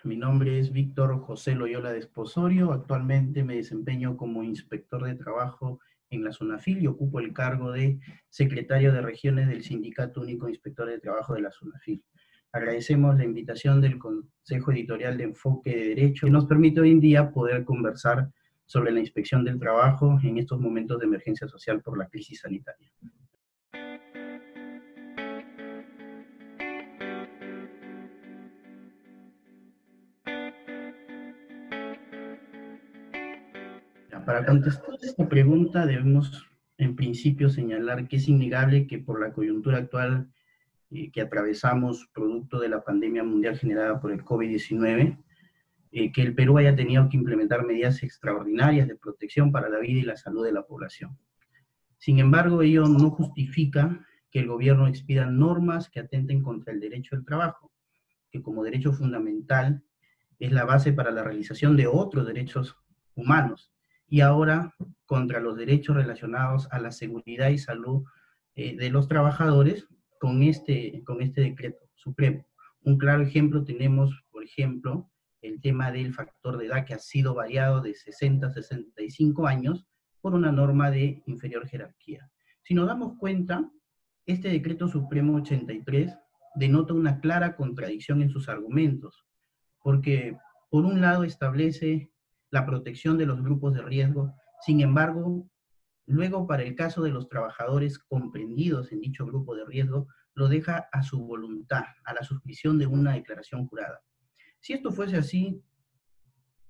Mi nombre es Víctor José Loyola Desposorio. Actualmente me desempeño como inspector de trabajo en la SUNAFIL y ocupo el cargo de secretario de regiones del Sindicato Único de Inspectores de Trabajo de la SUNAFIL. Agradecemos la invitación del Consejo Editorial de Enfoque de Derecho que nos permite hoy en día poder conversar sobre la inspección del trabajo en estos momentos de emergencia social por la crisis sanitaria. Para contestar esta pregunta debemos en principio señalar que es innegable que por la coyuntura actual que atravesamos producto de la pandemia mundial generada por el COVID-19, que el Perú haya tenido que implementar medidas extraordinarias de protección para la vida y la salud de la población. Sin embargo, ello no justifica que el gobierno expida normas que atenten contra el derecho al trabajo, que como derecho fundamental es la base para la realización de otros derechos humanos, y ahora contra los derechos relacionados a la seguridad y salud de los trabajadores con este decreto supremo. Un claro ejemplo tenemos, por ejemplo, el tema del factor de edad que ha sido variado de 60 a 65 años por una norma de inferior jerarquía. Si nos damos cuenta, este decreto supremo 83 denota una clara contradicción en sus argumentos, porque por un lado establece la protección de los grupos de riesgo, sin embargo, luego para el caso de los trabajadores comprendidos en dicho grupo de riesgo, lo deja a su voluntad, a la suscripción de una declaración jurada. Si esto fuese así,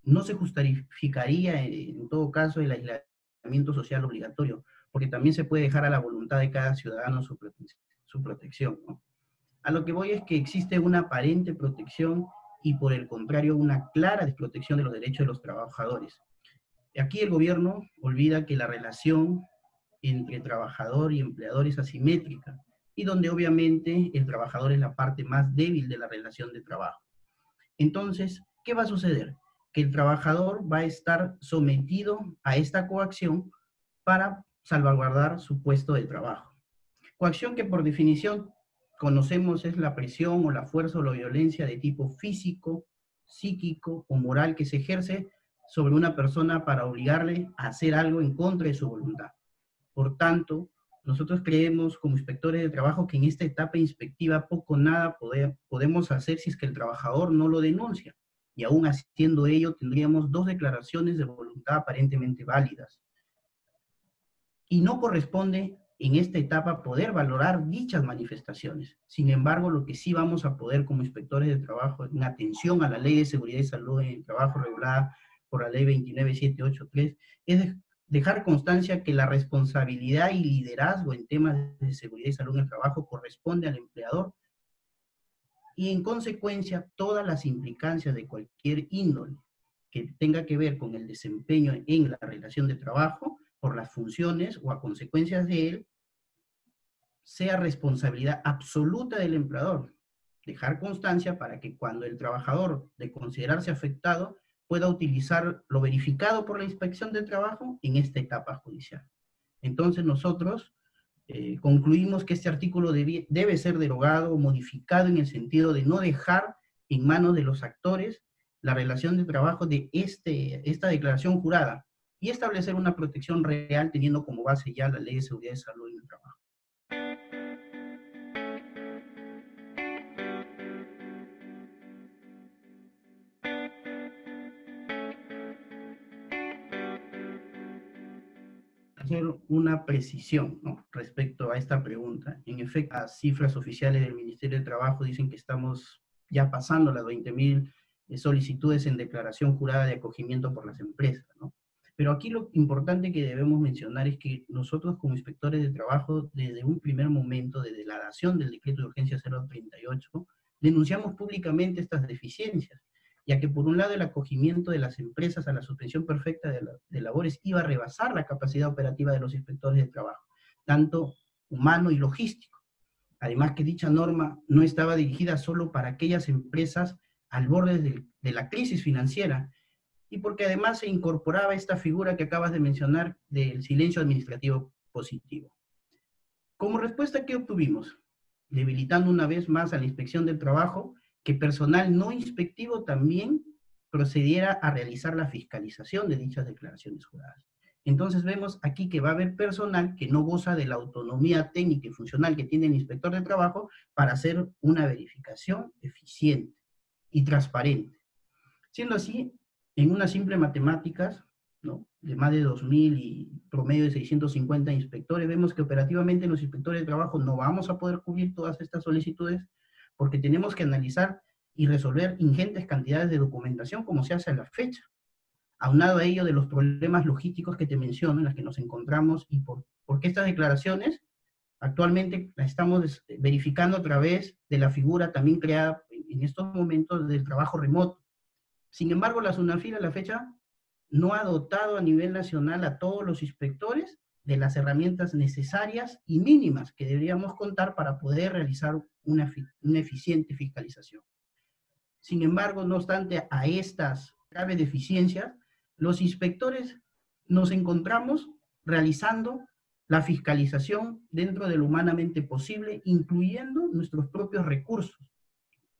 no se justificaría en todo caso el aislamiento social obligatorio, porque también se puede dejar a la voluntad de cada ciudadano su protección, ¿no? A lo que voy es que existe una aparente protección y por el contrario una clara desprotección de los derechos de los trabajadores. Aquí el gobierno olvida que la relación entre trabajador y empleador es asimétrica y donde obviamente el trabajador es la parte más débil de la relación de trabajo. Entonces, ¿qué va a suceder? Que el trabajador va a estar sometido a esta coacción para salvaguardar su puesto de trabajo. Coacción que por definición conocemos es la presión o la fuerza o la violencia de tipo físico, psíquico o moral que se ejerce sobre una persona para obligarle a hacer algo en contra de su voluntad. Por tanto, nosotros creemos como inspectores de trabajo que en esta etapa inspectiva poco o nada podemos hacer si es que el trabajador no lo denuncia. Y aún haciendo ello tendríamos dos declaraciones de voluntad aparentemente válidas. Y no corresponde en esta etapa poder valorar dichas manifestaciones. Sin embargo, lo que sí vamos a poder como inspectores de trabajo, en atención a la Ley de Seguridad y Salud en el Trabajo regulada por la Ley 29783, es dejar constancia que la responsabilidad y liderazgo en temas de seguridad y salud en el trabajo corresponde al empleador y en consecuencia todas las implicancias de cualquier índole que tenga que ver con el desempeño en la relación de trabajo por las funciones o a consecuencias de él, sea responsabilidad absoluta del empleador. Dejar constancia para que cuando el trabajador de considerarse afectado pueda utilizar lo verificado por la inspección de trabajo en esta etapa judicial. Entonces nosotros concluimos que este artículo debe ser derogado o modificado en el sentido de no dejar en manos de los actores la relación de trabajo de esta declaración jurada y establecer una protección real teniendo como base ya la Ley de Seguridad y Salud en el Trabajo. Hacer una precisión, ¿no?, respecto a esta pregunta. En efecto, las cifras oficiales del Ministerio de Trabajo dicen que estamos ya pasando las 20.000 solicitudes en declaración jurada de acogimiento por las empresas, ¿no? Pero aquí lo importante que debemos mencionar es que nosotros como inspectores de trabajo, desde un primer momento, desde la dación del decreto de urgencia 038, denunciamos públicamente estas deficiencias, ya que por un lado el acogimiento de las empresas a la suspensión perfecta de labores iba a rebasar la capacidad operativa de los inspectores de trabajo, tanto humano y logístico. Además que dicha norma no estaba dirigida solo para aquellas empresas al borde de la crisis financiera, y porque además se incorporaba esta figura que acabas de mencionar del silencio administrativo positivo. Como respuesta, ¿qué obtuvimos? Debilitando una vez más a la inspección del trabajo, que personal no inspectivo también procediera a realizar la fiscalización de dichas declaraciones juradas. Entonces vemos aquí que va a haber personal que no goza de la autonomía técnica y funcional que tiene el inspector de trabajo para hacer una verificación eficiente y transparente. Siendo así, en unas simples matemáticas, ¿no?, de más de 2.000 y promedio de 650 inspectores, vemos que operativamente los inspectores de trabajo no vamos a poder cubrir todas estas solicitudes porque tenemos que analizar y resolver ingentes cantidades de documentación como se hace a la fecha. Aunado a ello de los problemas logísticos que te menciono, en las que nos encontramos, y porque estas declaraciones actualmente las estamos verificando a través de la figura también creada en estos momentos del trabajo remoto. Sin embargo, la SUNAFIL a la fecha no ha dotado a nivel nacional a todos los inspectores de las herramientas necesarias y mínimas que deberíamos contar para poder realizar una eficiente fiscalización. Sin embargo, no obstante a estas graves deficiencias, los inspectores nos encontramos realizando la fiscalización dentro de lo humanamente posible, incluyendo nuestros propios recursos,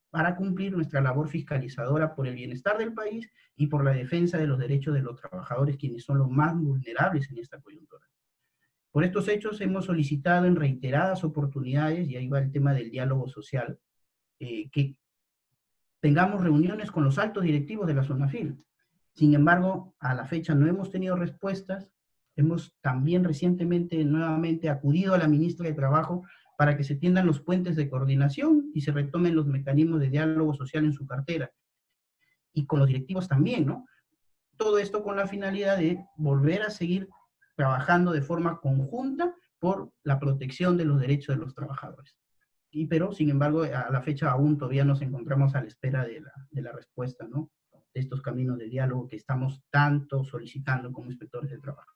para cumplir nuestra labor fiscalizadora por el bienestar del país y por la defensa de los derechos de los trabajadores, quienes son los más vulnerables en esta coyuntura. Por estos hechos hemos solicitado en reiteradas oportunidades, y ahí va el tema del diálogo social, que tengamos reuniones con los altos directivos de la SUNAFIL. Sin embargo, a la fecha no hemos tenido respuestas. Hemos también recientemente nuevamente acudido a la ministra de Trabajo para que se tiendan los puentes de coordinación y se retomen los mecanismos de diálogo social en su cartera. Y con los directivos también, ¿no? Todo esto con la finalidad de volver a seguir trabajando de forma conjunta por la protección de los derechos de los trabajadores. Pero, sin embargo, a la fecha aún todavía nos encontramos a la espera de la respuesta, ¿no?, de estos caminos de diálogo que estamos tanto solicitando como inspectores de trabajo.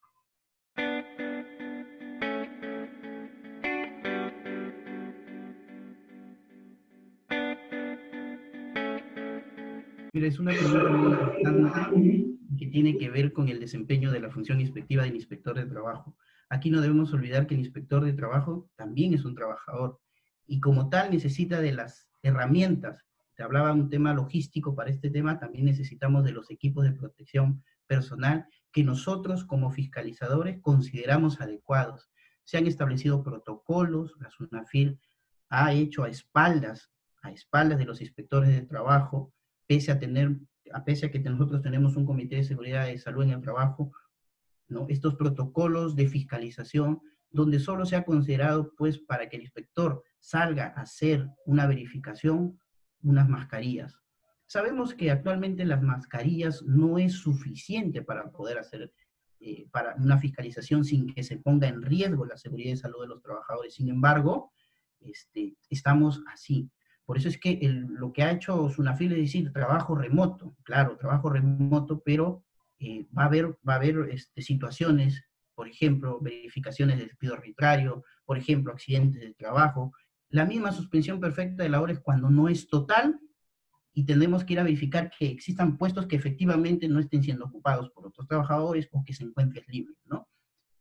Mira, es una pregunta muy importante que tiene que ver con el desempeño de la función inspectiva del inspector de trabajo. Aquí no debemos olvidar que el inspector de trabajo también es un trabajador y como tal necesita de las herramientas. Te hablaba de un tema logístico, para este tema también necesitamos de los equipos de protección personal que nosotros como fiscalizadores consideramos adecuados. Se han establecido protocolos, la SUNAFIL ha hecho a espaldas de los inspectores de trabajo, pese a que nosotros tenemos un comité de seguridad y salud en el trabajo, ¿no?, estos protocolos de fiscalización, donde solo se ha considerado, pues, para que el inspector salga a hacer una verificación, unas mascarillas. Sabemos que actualmente las mascarillas no es suficiente para poder hacer para una fiscalización sin que se ponga en riesgo la seguridad y salud de los trabajadores. Sin embargo, estamos así. Por eso es que lo que ha hecho SUNAFIL es decir, trabajo remoto, claro, trabajo remoto, pero va a haber situaciones, por ejemplo, verificaciones de despido arbitrario, por ejemplo, accidentes de trabajo. La misma suspensión perfecta de labores cuando no es total y tenemos que ir a verificar que existan puestos que efectivamente no estén siendo ocupados por otros trabajadores o que se encuentren libres, ¿no?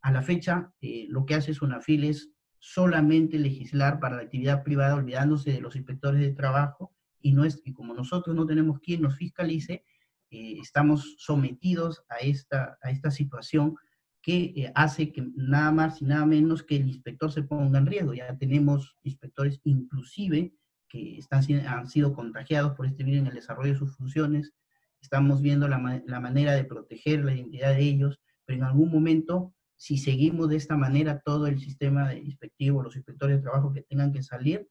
A la fecha, lo que hace SUNAFIL es solamente legislar para la actividad privada, olvidándose de los inspectores de trabajo, y como nosotros no tenemos quien nos fiscalice, estamos sometidos a esta situación que hace que nada más y nada menos que el inspector se ponga en riesgo. Ya tenemos inspectores inclusive que han sido contagiados por este virus en el desarrollo de sus funciones. Estamos viendo la manera de proteger la identidad de ellos, pero en algún momento, si seguimos de esta manera, todo el sistema de inspectivo, los inspectores de trabajo que tengan que salir,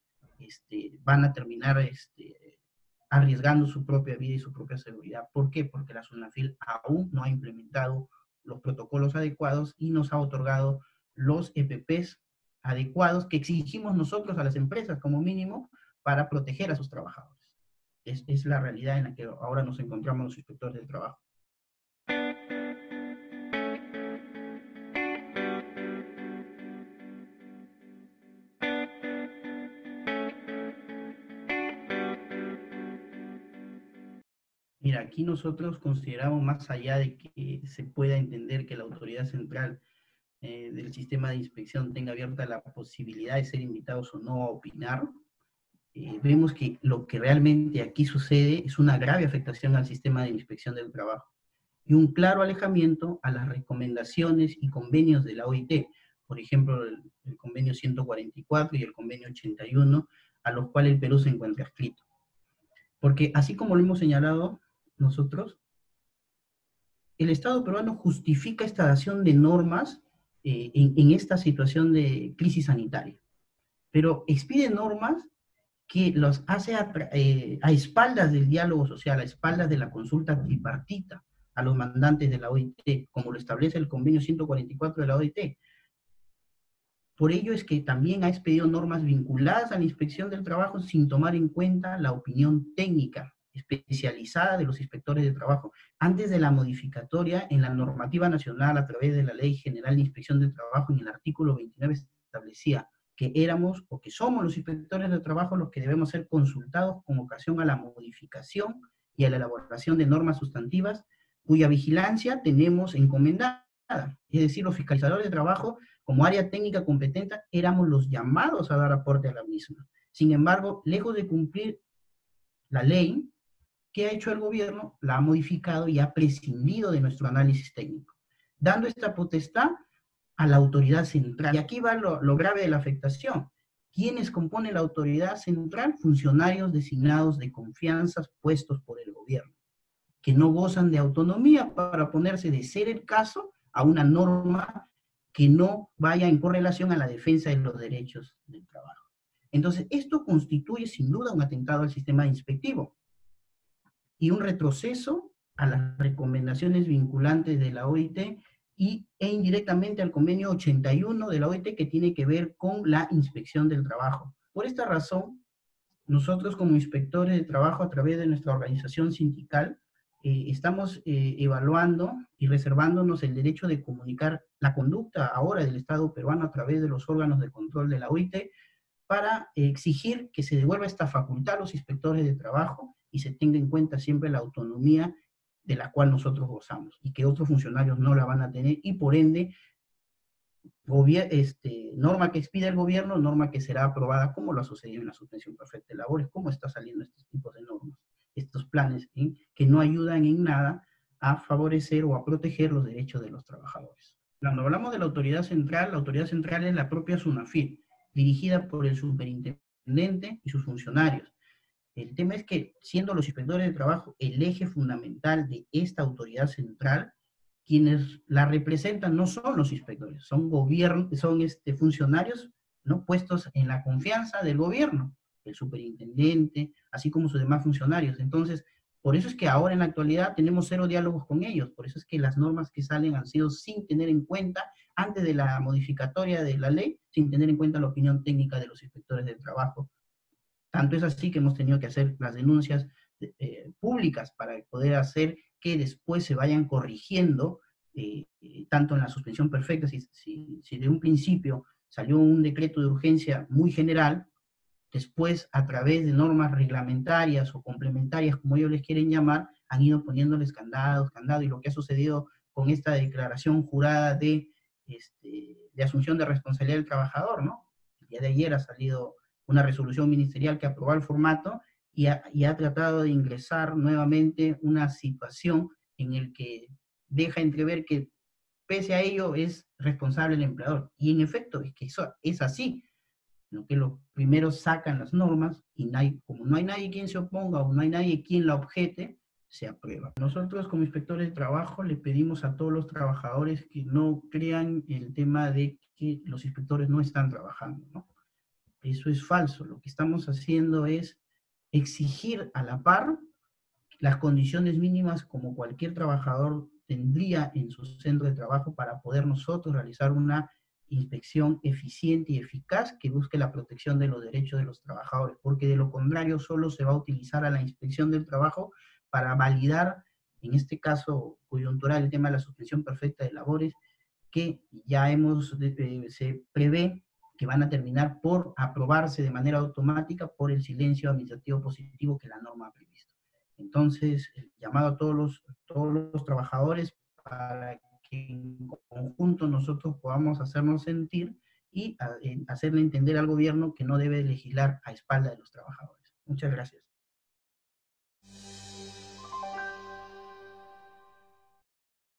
van a terminar arriesgando su propia vida y su propia seguridad. ¿Por qué? Porque la SUNAFIL aún no ha implementado los protocolos adecuados y nos ha otorgado los EPPs adecuados que exigimos nosotros a las empresas como mínimo para proteger a sus trabajadores. Es la realidad en la que ahora nos encontramos los inspectores del trabajo. Mira, aquí nosotros consideramos, más allá de que se pueda entender que la autoridad central del sistema de inspección tenga abierta la posibilidad de ser invitados o no a opinar, vemos que lo que realmente aquí sucede es una grave afectación al sistema de inspección del trabajo y un claro alejamiento a las recomendaciones y convenios de la OIT, por ejemplo, el convenio 144 y el convenio 81, a los cuales el Perú se encuentra adscrito. Porque así como lo hemos señalado nosotros, el Estado peruano justifica esta dación de normas en esta situación de crisis sanitaria, pero expide normas que los hace a espaldas del diálogo social, a espaldas de la consulta tripartita a los mandantes de la OIT, como lo establece el convenio 144 de la OIT. Por ello es que también ha expedido normas vinculadas a la inspección del trabajo sin tomar en cuenta la opinión técnica especializada de los inspectores de trabajo. Antes de la modificatoria en la normativa nacional a través de la Ley General de Inspección del Trabajo, en el artículo 29 establecía que éramos o que somos los inspectores de trabajo los que debemos ser consultados con ocasión a la modificación y a la elaboración de normas sustantivas cuya vigilancia tenemos encomendada. Es decir, los fiscalizadores de trabajo, como área técnica competente, éramos los llamados a dar aporte a la misma. Sin embargo, lejos de cumplir la ley, ¿qué ha hecho el gobierno? La ha modificado y ha prescindido de nuestro análisis técnico, dando esta potestad a la autoridad central. Y aquí va lo grave de la afectación. ¿Quiénes componen la autoridad central? Funcionarios designados de confianza puestos por el gobierno, que no gozan de autonomía para ponerse, de ser el caso, a una norma que no vaya en correlación a la defensa de los derechos del trabajo. Entonces, esto constituye sin duda un atentado al sistema inspectivo y un retroceso a las recomendaciones vinculantes de la OIT e indirectamente al convenio 81 de la OIT que tiene que ver con la inspección del trabajo. Por esta razón, nosotros como inspectores de trabajo a través de nuestra organización sindical estamos evaluando y reservándonos el derecho de comunicar la conducta ahora del Estado peruano a través de los órganos de control de la OIT para exigir que se devuelva esta facultad a los inspectores de trabajo y se tenga en cuenta siempre la autonomía de la cual nosotros gozamos y que otros funcionarios no la van a tener y por ende norma que expide el gobierno, norma que será aprobada, como lo ha sucedido en la suspensión perfecta de labores, cómo está saliendo estos tipos de normas, estos planes que no ayudan en nada a favorecer o a proteger los derechos de los trabajadores. Cuando hablamos de la autoridad central es la propia SUNAFIL, dirigida por el superintendente y sus funcionarios. El tema es que, siendo los inspectores de trabajo el eje fundamental de esta autoridad central, quienes la representan no son los inspectores, son funcionarios, ¿no?, puestos en la confianza del gobierno, el superintendente, así como sus demás funcionarios. Entonces, por eso es que ahora en la actualidad tenemos cero diálogos con ellos, por eso es que las normas que salen han sido sin tener en cuenta, antes de la modificatoria de la ley, sin tener en cuenta la opinión técnica de los inspectores del trabajo. Tanto es así que hemos tenido que hacer las denuncias públicas para poder hacer que después se vayan corrigiendo, tanto en la suspensión perfecta, si de un principio salió un decreto de urgencia muy general, después a través de normas reglamentarias o complementarias, como ellos les quieren llamar, han ido poniéndoles candado, y lo que ha sucedido con esta declaración jurada de asunción de responsabilidad del trabajador, ¿no? El día de ayer ha salido una resolución ministerial que aprobó el formato y ha tratado de ingresar nuevamente una situación en el que deja entrever que pese a ello es responsable el empleador. Y en efecto, es que eso es así, ¿no? Que los primeros sacan las normas y como no hay nadie quien se oponga o no hay nadie quien la objete, se aprueba. Nosotros como inspectores de trabajo le pedimos a todos los trabajadores que no crean el tema de que los inspectores no están trabajando, ¿no? Eso es falso. Lo que estamos haciendo es exigir a la par las condiciones mínimas como cualquier trabajador tendría en su centro de trabajo para poder nosotros realizar una inspección eficiente y eficaz que busque la protección de los derechos de los trabajadores, porque de lo contrario solo se va a utilizar a la inspección del trabajo para validar, en este caso coyuntural, el tema de la suspensión perfecta de labores, que ya se prevé que van a terminar por aprobarse de manera automática por el silencio administrativo positivo que la norma ha previsto. Entonces, el llamado a todos los trabajadores para que en conjunto nosotros podamos hacernos sentir y hacerle entender al gobierno que no debe legislar a espalda de los trabajadores. Muchas gracias.